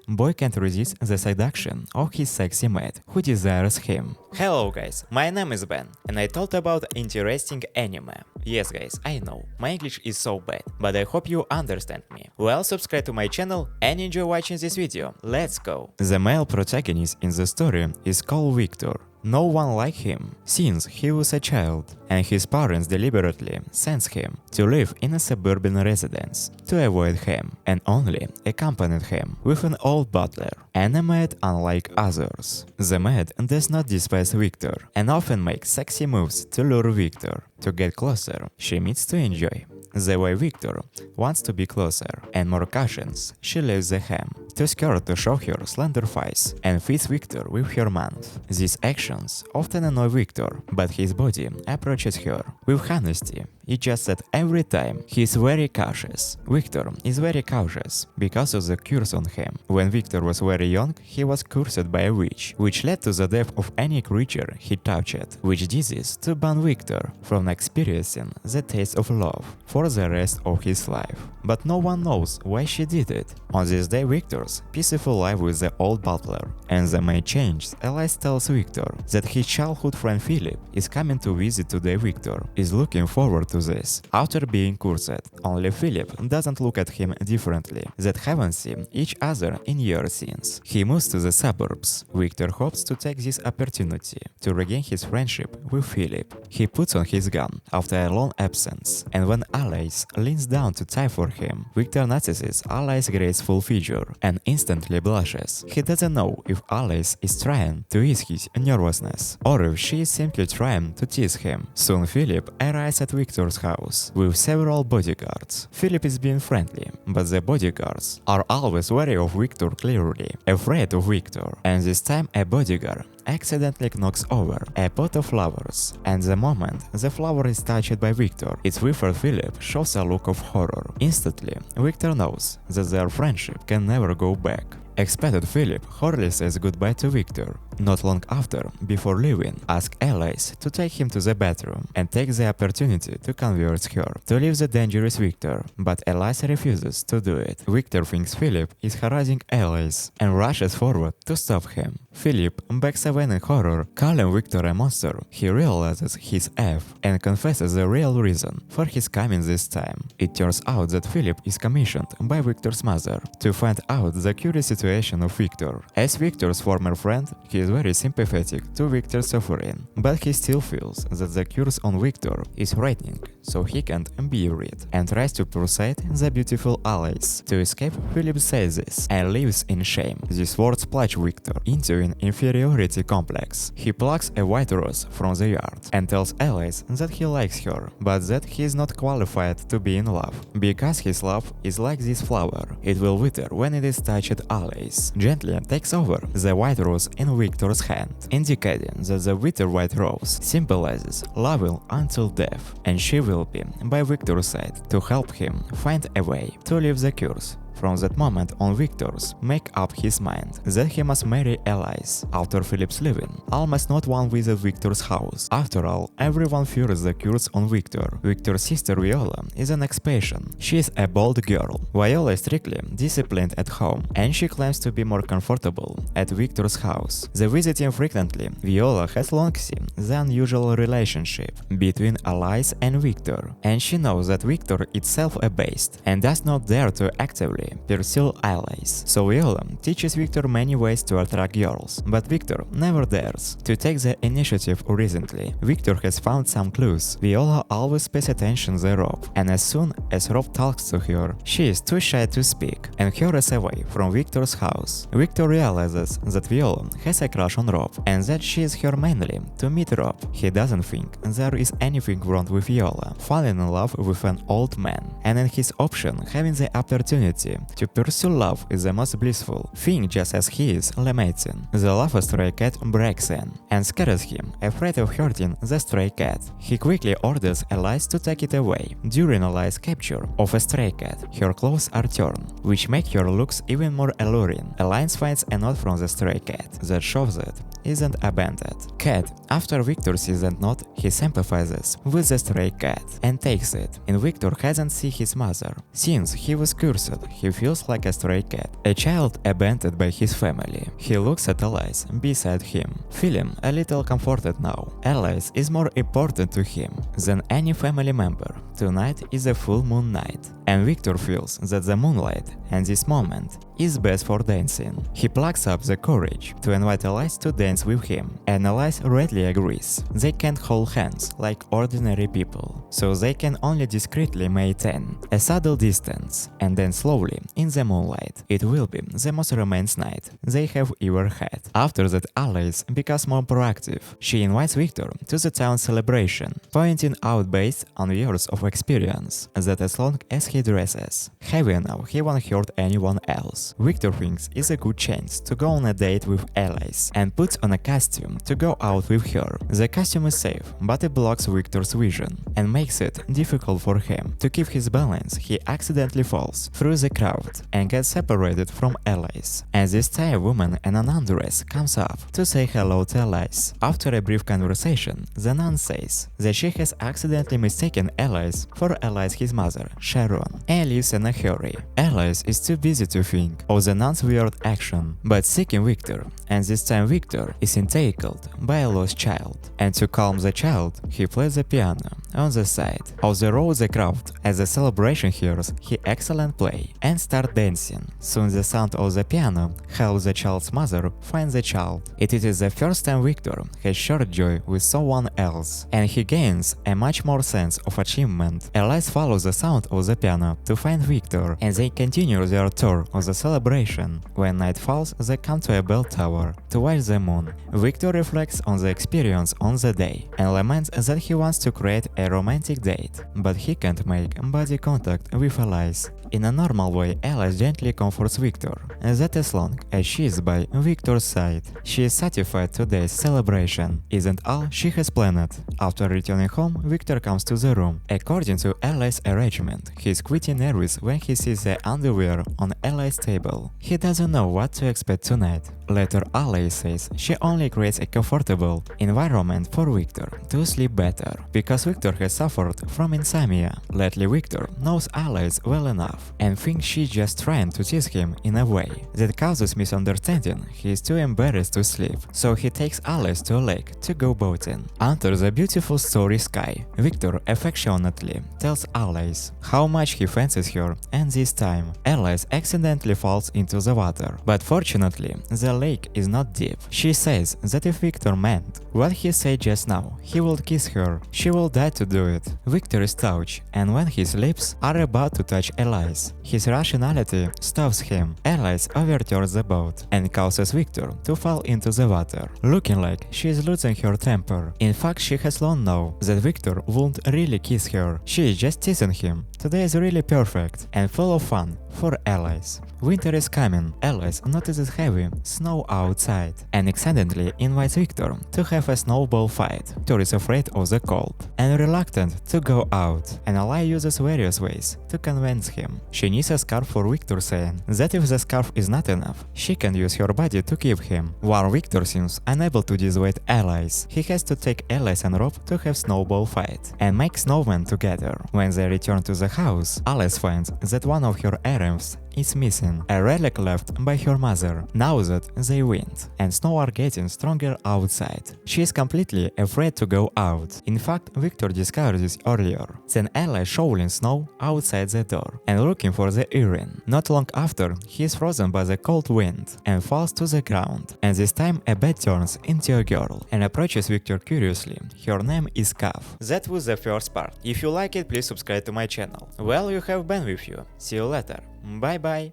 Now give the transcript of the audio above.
boy can't resist the seduction of his sexy maid, who desires him. Hello guys, my name is Ben, and I talked about interesting anime. Yes guys, I know, my English is so bad, but I hope you understand me. Well, subscribe to my channel and enjoy watching this video. Let's go! The male protagonist in the story is called Victor. No one like him, since he was a child, and his parents deliberately sent him to live in a suburban residence to avoid him, and only accompanied him with an old butler, and a maid unlike others. The maid does not despise Victor, and often makes sexy moves to lure Victor. To get closer, she meets to enjoy. The way Victor wants to be closer and more cautious, she leaves the ham, too scared to show her slender thighs, and feeds Victor with her mouth. These actions often annoy Victor, but his body approaches her with honesty. It's just that every time he is very cautious. Victor is very cautious because of the curse on him. When Victor was very young, he was cursed by a witch, which led to the death of any creature he touched, which did this to ban Victor from experiencing the taste of love for the rest of his life. But no one knows why she did it. On this day, Victor's peaceful life with the old butler and the maid changes. Alice tells Victor that his childhood friend Philip is coming to visit today. Victor is looking forward to this. After being cursed, only Philip doesn't look at him differently, that haven't seen each other in years since. He moves to the suburbs. Victor hopes to take this opportunity to regain his friendship with Philip. He puts on his gun after a long absence, and when Alice leans down to tie for him, Victor notices Alice's graceful figure and instantly blushes. He doesn't know if Alice is trying to ease his nervousness or if she is simply trying to tease him. Soon Philip arrives at Victor's house with several bodyguards. Philip is being friendly, but the bodyguards are always wary of Victor, clearly afraid of Victor, and this time a bodyguard accidentally knocks over a pot of flowers, and the moment the flower is touched by Victor, its weaver Philip shows a look of horror. Instantly, Victor knows that their friendship can never go back. Expected Philip hurriedly says goodbye to Victor. Not long after, before leaving, asks Alice to take him to the bathroom and takes the opportunity to convince her to leave the dangerous Victor, but Alice refuses to do it. Victor thinks Philip is harassing Alice and rushes forward to stop him. Philip backs away in horror, calling Victor a monster. He realizes his F and confesses the real reason for his coming this time. It turns out that Philip is commissioned by Victor's mother to find out the curious situation of Victor. As Victor's former friend, he is very sympathetic to Victor's suffering, but he still feels that the curse on Victor is frightening, so he can't bear it, and tries to persuade the beautiful Alice to escape. Philip says this and lives in shame. These words plunge Victor into an inferiority complex. He plucks a white rose from the yard and tells Alice that he likes her, but that he is not qualified to be in love, because his love is like this flower. It will wither when it is touched. Alice gently takes over the white rose in Victor's hand, indicating that the withered white rose symbolizes loving until death, and she will be by Victor's side to help him find a way to leave the curse. From that moment on, Victor's make up his mind that he must marry Alice. After Philip's leaving, almost not one visits Victor's house. After all, everyone fears the curse on Victor. Victor's sister Viola is an exception. She is a bold girl. Viola is strictly disciplined at home, and she claims to be more comfortable at Victor's house. They visit him frequently. Viola has long seen the unusual relationship between Alice and Victor, and she knows that Victor is self-abased and does not dare to actively pursue Alice. So Viola teaches Victor many ways to attract girls, but Victor never dares to take the initiative. Recently, Victor has found some clues. Viola always pays attention to Rob, and as soon as Rob talks to her, she is too shy to speak and hurries away from Victor's house. Victor realizes that Viola has a crush on Rob and that she is here mainly to meet Rob. He doesn't think there is anything wrong with Viola falling in love with an old man, and in his option, having the opportunity to pursue love is the most blissful thing, just as he is lamenting. The love of stray cat breaks in and scares him, afraid of hurting the stray cat. He quickly orders Alice to take it away. During Alice's capture of a stray cat, her clothes are torn, which make her looks even more alluring. Alice finds a note from the stray cat that shows it isn't abandoned. cat. After Victor sees that note, he sympathizes with the stray cat and takes it, and Victor hasn't seen his mother. Since he was cursed, he feels like a stray cat, a child abandoned by his family. He looks at Alice beside him, feeling a little comforted now. Alice is more important to him than any family member. Tonight is a full moon night, and Victor feels that the moonlight and this moment is best for dancing. He plucks up the courage to invite Alice to dance with him, and Alice readily agrees. They can't hold hands like ordinary people, so they can only discreetly maintain a subtle distance and then slowly in the moonlight. It will be the most romance night they have ever had. After that, Alice becomes more proactive. She invites Victor to the town celebration, pointing out based on years of experience that as long as he dresses heavy enough, he won't hurt anyone else. Victor thinks it's a good chance to go on a date with Alice and puts on a costume to go out with her. The costume is safe, but it blocks Victor's vision and makes it difficult for him to keep his balance. He accidentally falls through the crowd and gets separated from Alice. And this time a woman in an undress comes up to say hello to Alice. After a brief conversation, the nun says that she has accidentally mistaken Alice for Alice, his mother, Sharon, and leaves in a hurry. Alice is too busy to think of the nun's weird action, but seeking Victor, and this time Victor is entangled by a lost child. And to calm the child, he plays the piano on the side of the road. The crowd, as the celebration hears his excellent play, and start dancing. Soon the sound of the piano helps the child's mother find the child. It is the first time Victor has shared joy with someone else, and he gains a much more sense of achievement. Alice follows the sound of the piano to find Victor, and they continue their tour of the celebration. When night falls, they come to a bell tower to watch the moon. Victor reflects on the experience on the day and laments that he wants to create a romantic date, but he can't make body contact with Alice. In a normal way, Alice gently comforts Victor that as long as she is by Victor's side, she is satisfied today's celebration isn't all she has planned. After returning home, Victor comes to the room. According to Alice's arrangement, he is quite nervous when he sees the underwear on Alice's table. He doesn't know what to expect tonight. Later, Alice says she only creates a comfortable environment for Victor to sleep better, because Victor has suffered from insomnia. Lately, Victor knows Alice well enough and thinks she's just trying to tease him in a way that causes misunderstanding. He is too embarrassed to sleep, so he takes Alice to a lake to go boating. Under the beautiful starry sky, Victor affectionately tells Alice how much he fancies her, and this time Alice accidentally falls into the water. But fortunately, the lake is not deep. She says that if Victor meant what he said just now, he will kiss her. She will die to do it. Victor is touched, and when his lips are about to touch Alice, his rationality stops him. Alice overturns the boat and causes Victor to fall into the water, looking like she is losing her temper. In fact, she has long known that Victor won't really kiss her. She is just teasing him. Today is really perfect and full of fun for Alice. Winter is coming. Alice notices heavy snow outside and accidentally invites Victor to have a snowball fight. Victor is afraid of the cold and reluctant to go out, and Alice uses various ways to convince him. She needs a scarf for Victor, saying that if the scarf is not enough, she can use her body to keep him. While Victor seems unable to dissuade Alice, he has to take Alice and Rob to have snowball fight and make snowmen together. When they return to the house, Alice finds that one of her earrings is missing, a relic left by her mother. Now that they win and snow are getting stronger outside, she is completely afraid to go out. In fact, Victor discovered this earlier. Then Alice shoveling snow outside the door and looking for the earring. Not long after, he is frozen by the cold wind and falls to the ground. And this time a bat turns into a girl and approaches Victor curiously. Her name is Kav. That was the first part. If you like it, please subscribe to my channel. Well, you have been with you. See you later. Bye bye.